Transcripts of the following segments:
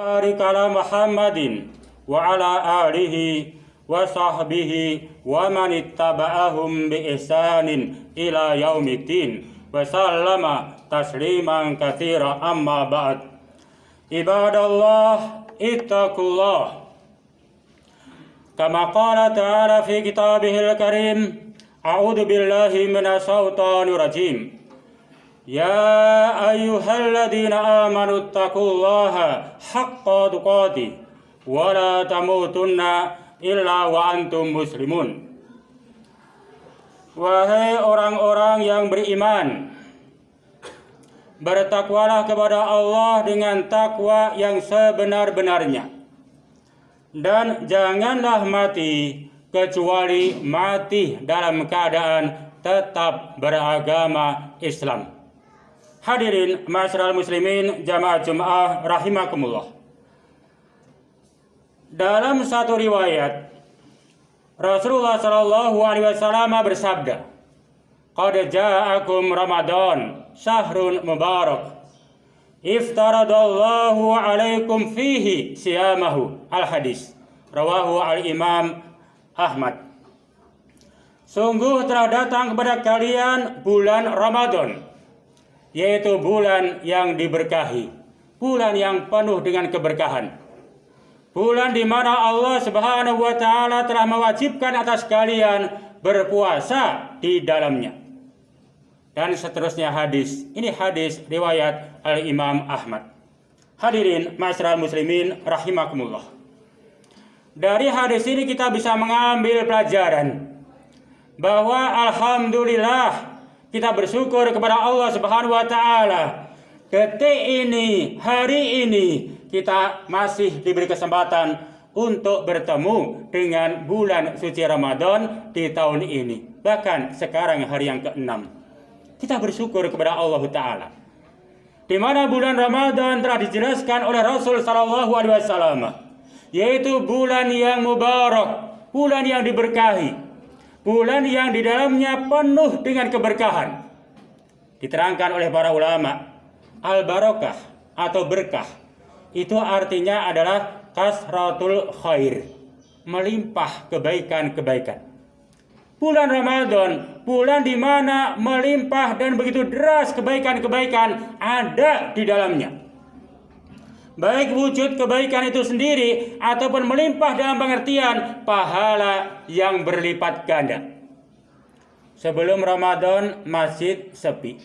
barik ala Muhammadin wa ala alihi wa sahbihi wa man ittaba'ahum bi ihsanin ila yaumiddin wa sallama tasliman katsira amma ba'd. Ibadallah ittaqullah kama qala ta'ala fi kitabihil karim. A'udzu billahi minasy syaithanir rajim. Ya ayyuhalladzina amanu taqullaha haqqa tuqatih wa la tamutunna illa wa antum muslimun. Wahai orang-orang yang beriman, bertakwalah kepada Allah dengan takwa yang sebenar-benarnya, dan janganlah mati kecuali mati dalam keadaan tetap beragama Islam. Hadirin masyarakat muslimin jamaah Jumat rahimakumullah. Dalam satu riwayat Rasulullah sallallahu alaihi wasallam bersabda, "Qad ja'akum Ramadan syahrun mubarak. Iftaradallahu alaikum fihi siyamahu." Al-hadis rawahu al-Imam Ahmad. Sungguh telah datang kepada kalian bulan Ramadan, yaitu bulan yang diberkahi, bulan yang penuh dengan keberkahan, bulan di mana Allah Subhanahu wa taala telah mewajibkan atas kalian berpuasa di dalamnya. Dan seterusnya hadis. Ini hadis riwayat Al-Imam Ahmad. Hadirin masyarakat muslimin rahimakumullah. Dari hadis ini kita bisa mengambil pelajaran bahwa alhamdulillah kita bersyukur kepada Allah Subhanahu wa taala. Detik ini, hari ini kita masih diberi kesempatan untuk bertemu dengan bulan suci Ramadan di tahun ini. Bahkan sekarang hari yang ke-6. Kita bersyukur kepada Allah taala. Di mana bulan Ramadan telah dijelaskan oleh Rasul sallallahu alaihi wasallam, yaitu bulan yang mubarak, bulan yang diberkahi, bulan yang di dalamnya penuh dengan keberkahan. Diterangkan oleh para ulama, al-barakah atau berkah itu artinya adalah kasratul khair, melimpah kebaikan-kebaikan. Bulan Ramadan, bulan di mana melimpah dan begitu deras kebaikan-kebaikan ada di dalamnya. Baik wujud kebaikan itu sendiri ataupun melimpah dalam pengertian pahala yang berlipat ganda. Sebelum Ramadan masjid sepi.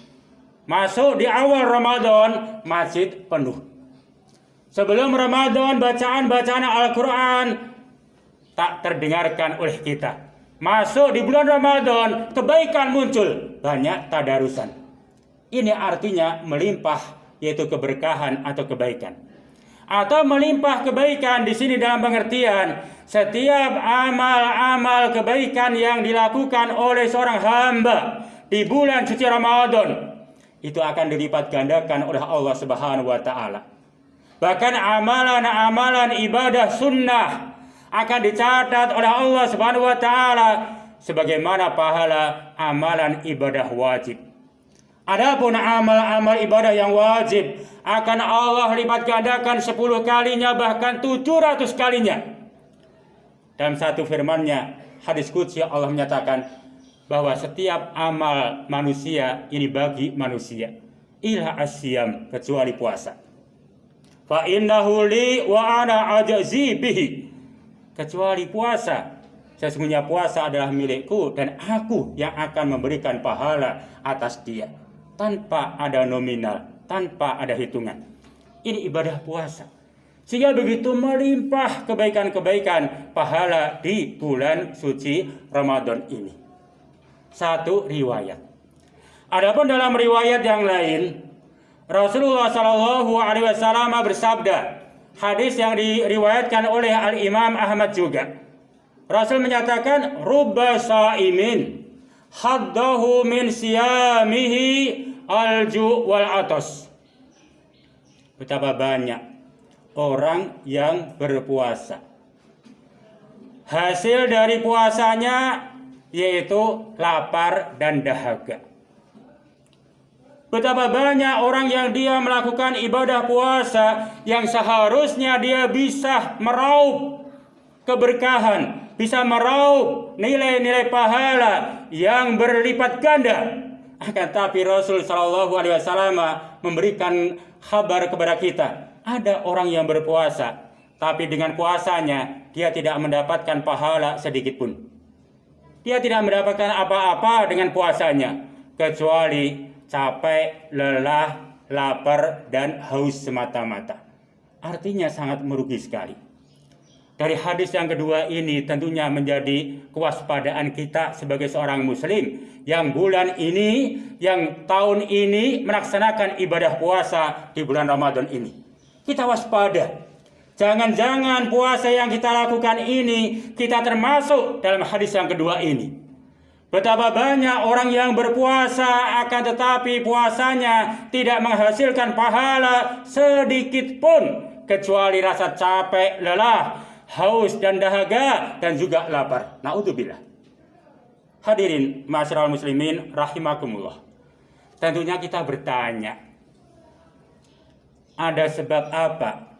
Masuk di awal Ramadan masjid penuh. Sebelum Ramadan bacaan-bacaan Al-Quran tak terdengarkan oleh kita. Masuk di bulan Ramadan kebaikan muncul, banyak tadarusan. Ini artinya melimpah, yaitu keberkahan atau kebaikan. Atau melimpah kebaikan di sini dalam pengertian setiap amal-amal kebaikan yang dilakukan oleh seorang hamba di bulan suci Ramadan itu akan dilipat gandakan oleh Allah Subhanahu wa taala. Bahkan amalan-amalan ibadah sunnah akan dicatat oleh Allah Subhanahu wa taala sebagaimana pahala amalan ibadah wajib. Adapun amal-amal ibadah yang wajib akan Allah lipat gandakan 10 kalinya, bahkan 700 kalinya. Dalam satu firman-Nya, hadis qudsi, Allah menyatakan bahwa setiap amal manusia ini bagi manusia, illa asyam, kecuali puasa. Fa innahu li wa ana ajzi bihi. Kecuali puasa, sesungguhnya puasa adalah milikku dan aku yang akan memberikan pahala atas dia, tanpa ada nominal, tanpa ada hitungan. Ini ibadah puasa. Sehingga begitu melimpah kebaikan-kebaikan pahala di bulan suci Ramadan ini. Satu riwayat. Adapun dalam riwayat yang lain, Rasulullah sallallahu alaihi wasallam bersabda, hadis yang diriwayatkan oleh Al-Imam Ahmad juga. Rasul menyatakan, rubba sa'imin haddahu min siyamihi alju wal atas. Betapa banyak orang yang berpuasa, hasil dari puasanya yaitu lapar dan dahaga. Betapa banyak orang yang dia melakukan ibadah puasa yang seharusnya dia bisa meraup keberkahan, bisa meraup nilai-nilai pahala yang berlipat ganda. Akan tapi Rasul Shallallahu Alaihi Wasallam memberikan kabar kepada kita, ada orang yang berpuasa, tapi dengan puasanya dia tidak mendapatkan pahala sedikit pun. Dia tidak mendapatkan apa-apa dengan puasanya, kecuali capek, lelah, lapar, dan haus semata-mata. Artinya sangat merugi sekali. Dari hadis yang kedua ini tentunya menjadi kewaspadaan kita sebagai seorang muslim yang bulan ini, yang tahun ini melaksanakan ibadah puasa di bulan Ramadan ini. Kita waspada. Jangan-jangan puasa yang kita lakukan ini kita termasuk dalam hadis yang kedua ini. Betapa banyak orang yang berpuasa akan tetapi puasanya tidak menghasilkan pahala sedikit pun kecuali rasa capek, lelah, haus dan dahaga dan juga lapar. Naudzubillah. Hadirin ma'asyiral muslimin rahimakumullah. Tentunya kita bertanya, ada sebab apa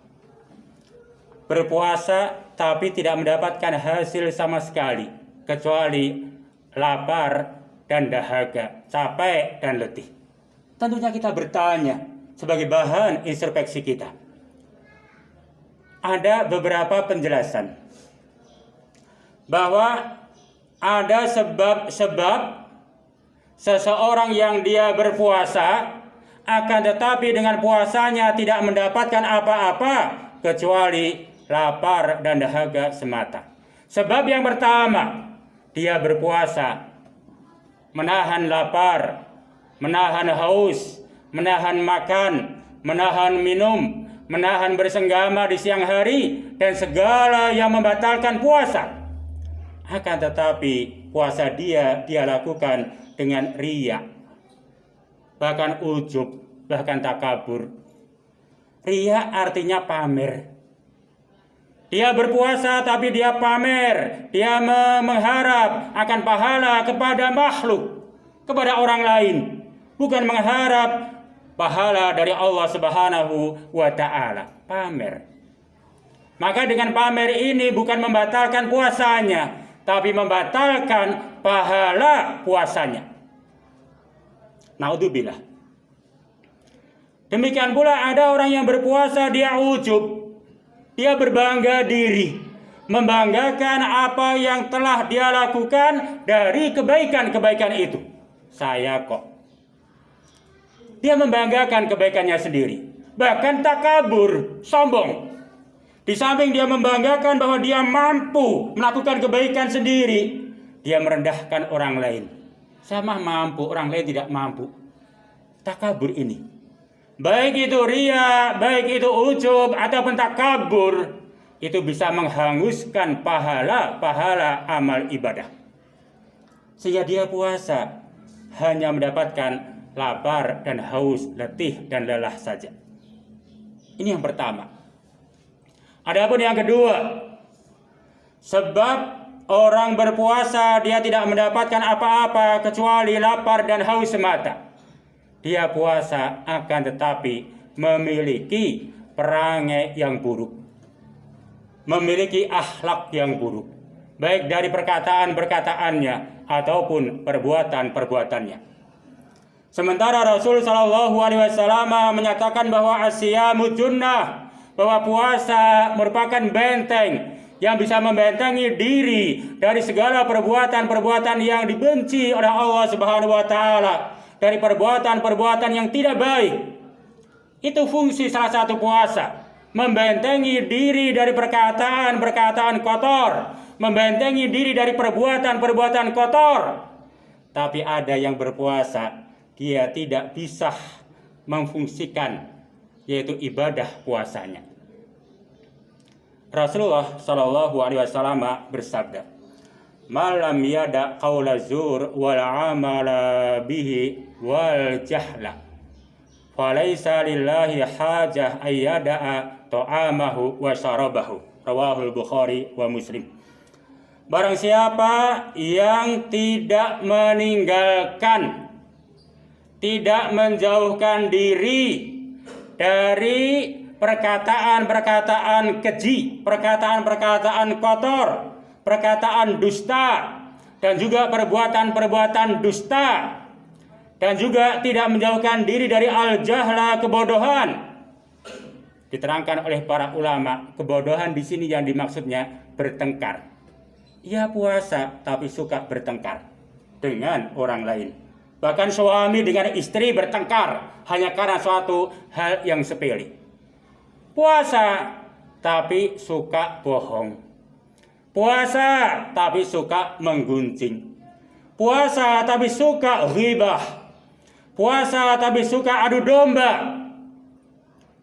berpuasa tapi tidak mendapatkan hasil sama sekali kecuali lapar dan dahaga, capek dan letih? Tentunya kita bertanya sebagai bahan introspeksi kita. Ada beberapa penjelasan bahwa ada sebab-sebab seseorang yang dia berpuasa akan tetapi dengan puasanya tidak mendapatkan apa-apa kecuali lapar dan dahaga semata. Sebab yang pertama, dia berpuasa menahan lapar, menahan haus, menahan makan, menahan minum, menahan bersenggama di siang hari dan segala yang membatalkan puasa. Akan tetapi puasa dia lakukan dengan riya, bahkan ujub, bahkan takabur. Riya artinya pamer. Dia berpuasa tapi dia pamer, dia mengharap akan pahala kepada makhluk, kepada orang lain, bukan mengharap pahala dari Allah Subhanahu wa taala. Pamer. Maka dengan pamer ini bukan membatalkan puasanya, tapi membatalkan pahala puasanya. Naudzubillah. Demikian pula ada orang yang berpuasa dia ujub. Dia berbangga diri, membanggakan apa yang telah dia lakukan dari kebaikan-kebaikan itu. Saya kok. Dia membanggakan kebaikannya sendiri. Bahkan takabur, sombong. Di samping dia membanggakan bahwa dia mampu melakukan kebaikan sendiri, dia merendahkan orang lain. Saya mah mampu, orang lain tidak mampu. Takabur ini. Baik itu riya, baik itu ujub ataupun takabur, itu bisa menghanguskan pahala amal ibadah. Sehingga dia puasa hanya mendapatkan lapar dan haus, letih dan lelah saja. Ini yang pertama. Adapun yang kedua, sebab orang berpuasa dia tidak mendapatkan apa-apa kecuali lapar dan haus semata. Dia puasa akan tetapi memiliki perangai yang buruk, memiliki akhlak yang buruk, baik dari perkataan-perkataannya ataupun perbuatan-perbuatannya. Sementara Rasul Shallallahu Alaihi Wasallam menyatakan bahwa asyamu junnah, bahwa puasa merupakan benteng yang bisa membentengi diri dari segala perbuatan-perbuatan yang dibenci oleh Allah Subhanahu wa taala, dari perbuatan-perbuatan yang tidak baik. Itu fungsi salah satu puasa, membentengi diri dari perkataan-perkataan kotor, membentengi diri dari perbuatan-perbuatan kotor. Tapi ada yang berpuasa, dia tidak bisa memfungsikan, yaitu ibadah puasanya. Rasulullah Shallallahu Alaihi Wasallam bersabda, "Malam yada qaula zur wal amala bihi wal jahla, falaysa lillahi hajah ayyada'a ta'amahu wa syarabahu." Rawahul Bukhari wa Muslim. Barang siapa yang tidak meninggalkan tidak menjauhkan diri dari perkataan-perkataan keji, perkataan-perkataan kotor, perkataan dusta, dan juga perbuatan-perbuatan dusta, dan juga tidak menjauhkan diri dari al-jahla, kebodohan. Diterangkan oleh para ulama, kebodohan di sini yang dimaksudnya bertengkar. Ia puasa tapi suka bertengkar dengan orang lain. Bahkan suami dengan istri bertengkar hanya karena suatu hal yang sepele. Puasa tapi suka bohong. Puasa tapi suka menggunjing. Puasa tapi suka ghibah. Puasa tapi suka adu domba.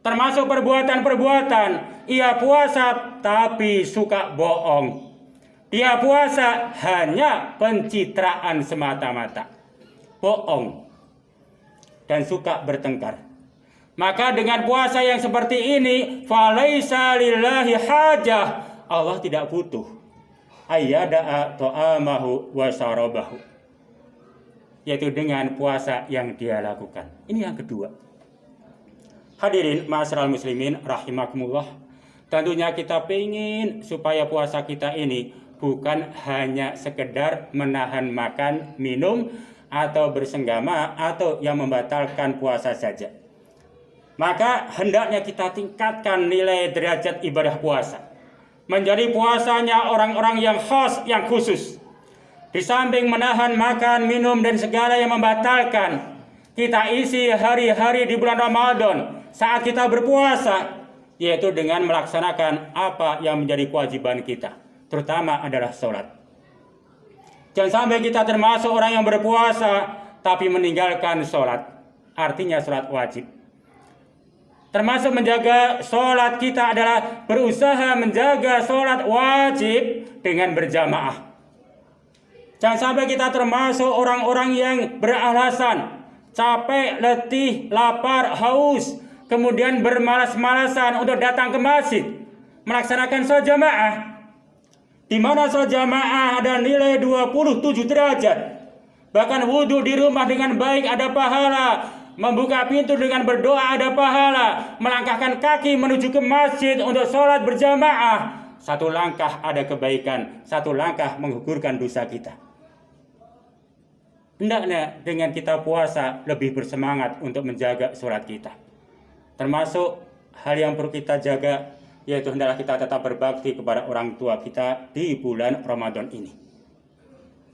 Termasuk perbuatan-perbuatan. Ia puasa tapi suka bohong. Dia puasa hanya pencitraan semata-mata. Bohong. Dan suka bertengkar. Maka dengan puasa yang seperti ini, falaisa lillahi hajah, Allah tidak butuh ayyada'a ta'amahu wa syarabahu, yaitu dengan puasa yang dia lakukan. Ini yang kedua. Hadirin ma'asyiral muslimin rahimakumullah, tentunya kita ingin supaya puasa kita ini bukan hanya sekedar menahan makan, minum, atau bersenggama, atau yang membatalkan puasa saja. Maka hendaknya kita tingkatkan nilai derajat ibadah puasa. Menjadi puasanya orang-orang yang khas, yang khusus. Di samping menahan makan, minum, dan segala yang membatalkan, kita isi hari-hari di bulan Ramadan saat kita berpuasa, yaitu dengan melaksanakan apa yang menjadi kewajiban kita, terutama adalah sholat. Jangan sampai kita termasuk orang yang berpuasa tapi meninggalkan sholat, artinya sholat wajib. Termasuk menjaga sholat kita adalah berusaha menjaga sholat wajib dengan berjamaah. Jangan sampai kita termasuk orang-orang yang beralasan capek, letih, lapar, haus, kemudian bermalas-malasan untuk datang ke masjid melaksanakan sholat jamaah, di mana sholat jamaah ada nilai 27 derajat. Bahkan wudhu di rumah dengan baik ada pahala, membuka pintu dengan berdoa ada pahala, melangkahkan kaki menuju ke masjid untuk sholat berjamaah, satu langkah ada kebaikan, satu langkah menggugurkan dosa kita. Hendaknya dengan kita puasa lebih bersemangat untuk menjaga sholat kita. Termasuk hal yang perlu kita jaga, yaitu hendaklah kita tetap berbakti kepada orang tua kita di bulan Ramadan ini.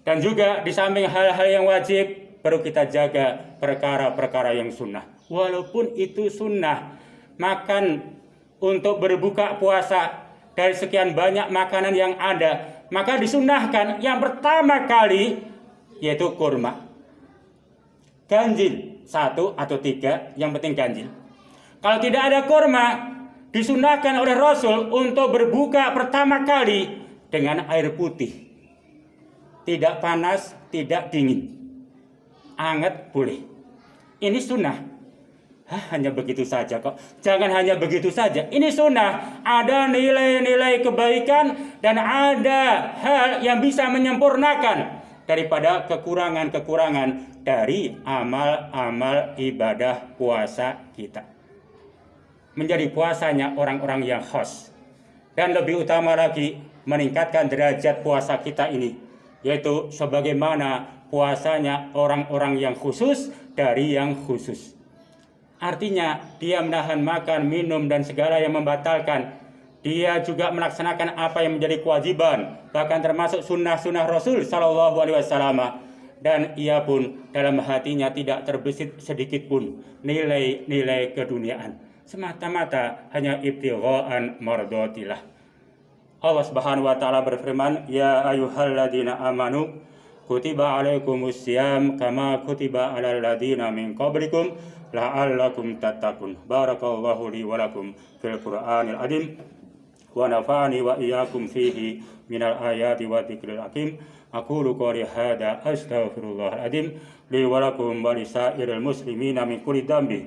Dan juga di samping hal-hal yang wajib, perlu kita jaga perkara-perkara yang sunnah. Walaupun itu sunnah, makan untuk berbuka puasa dari sekian banyak makanan yang ada, maka disunnahkan yang pertama kali yaitu kurma. Ganjil 1 atau 3, yang penting ganjil. Kalau tidak ada kurma, disunnahkan oleh Rasul untuk berbuka pertama kali dengan air putih. Tidak panas, tidak dingin. Anget boleh. Ini sunnah. Hanya begitu saja kok. Jangan hanya begitu saja. Ini sunnah. Ada nilai-nilai kebaikan dan ada hal yang bisa menyempurnakan daripada kekurangan-kekurangan dari amal-amal ibadah puasa kita. Menjadi puasanya orang-orang yang khas. Dan lebih utama lagi meningkatkan derajat puasa kita ini, yaitu sebagaimana puasanya orang-orang yang khusus dari yang khusus. Artinya dia menahan makan, minum, dan segala yang membatalkan. Dia juga melaksanakan apa yang menjadi kewajiban, bahkan termasuk sunnah-sunnah Rasul Shallallahu Alaihi Wasallam. Dan ia pun dalam hatinya tidak terbesit sedikit pun nilai-nilai keduniaan. Semata-mata hanya ibtigha'an mardatillah. Allah Subhanahu wa taala berfirman, "Ya ayyuhalladzina amanu kutiba alaikumus syiyam kama kutiba alal ladzina min qablikum la'allakum tattaqun." Barakallahu li wa lakum fil Qur'anil azim wa nafa'ani wa iyyakum fihi minal ayati wa dzikril hakim. Aqulu qouli hadza astaghfirullahal azim li wa lakum wa lisairil muslimina min kulli dhanbi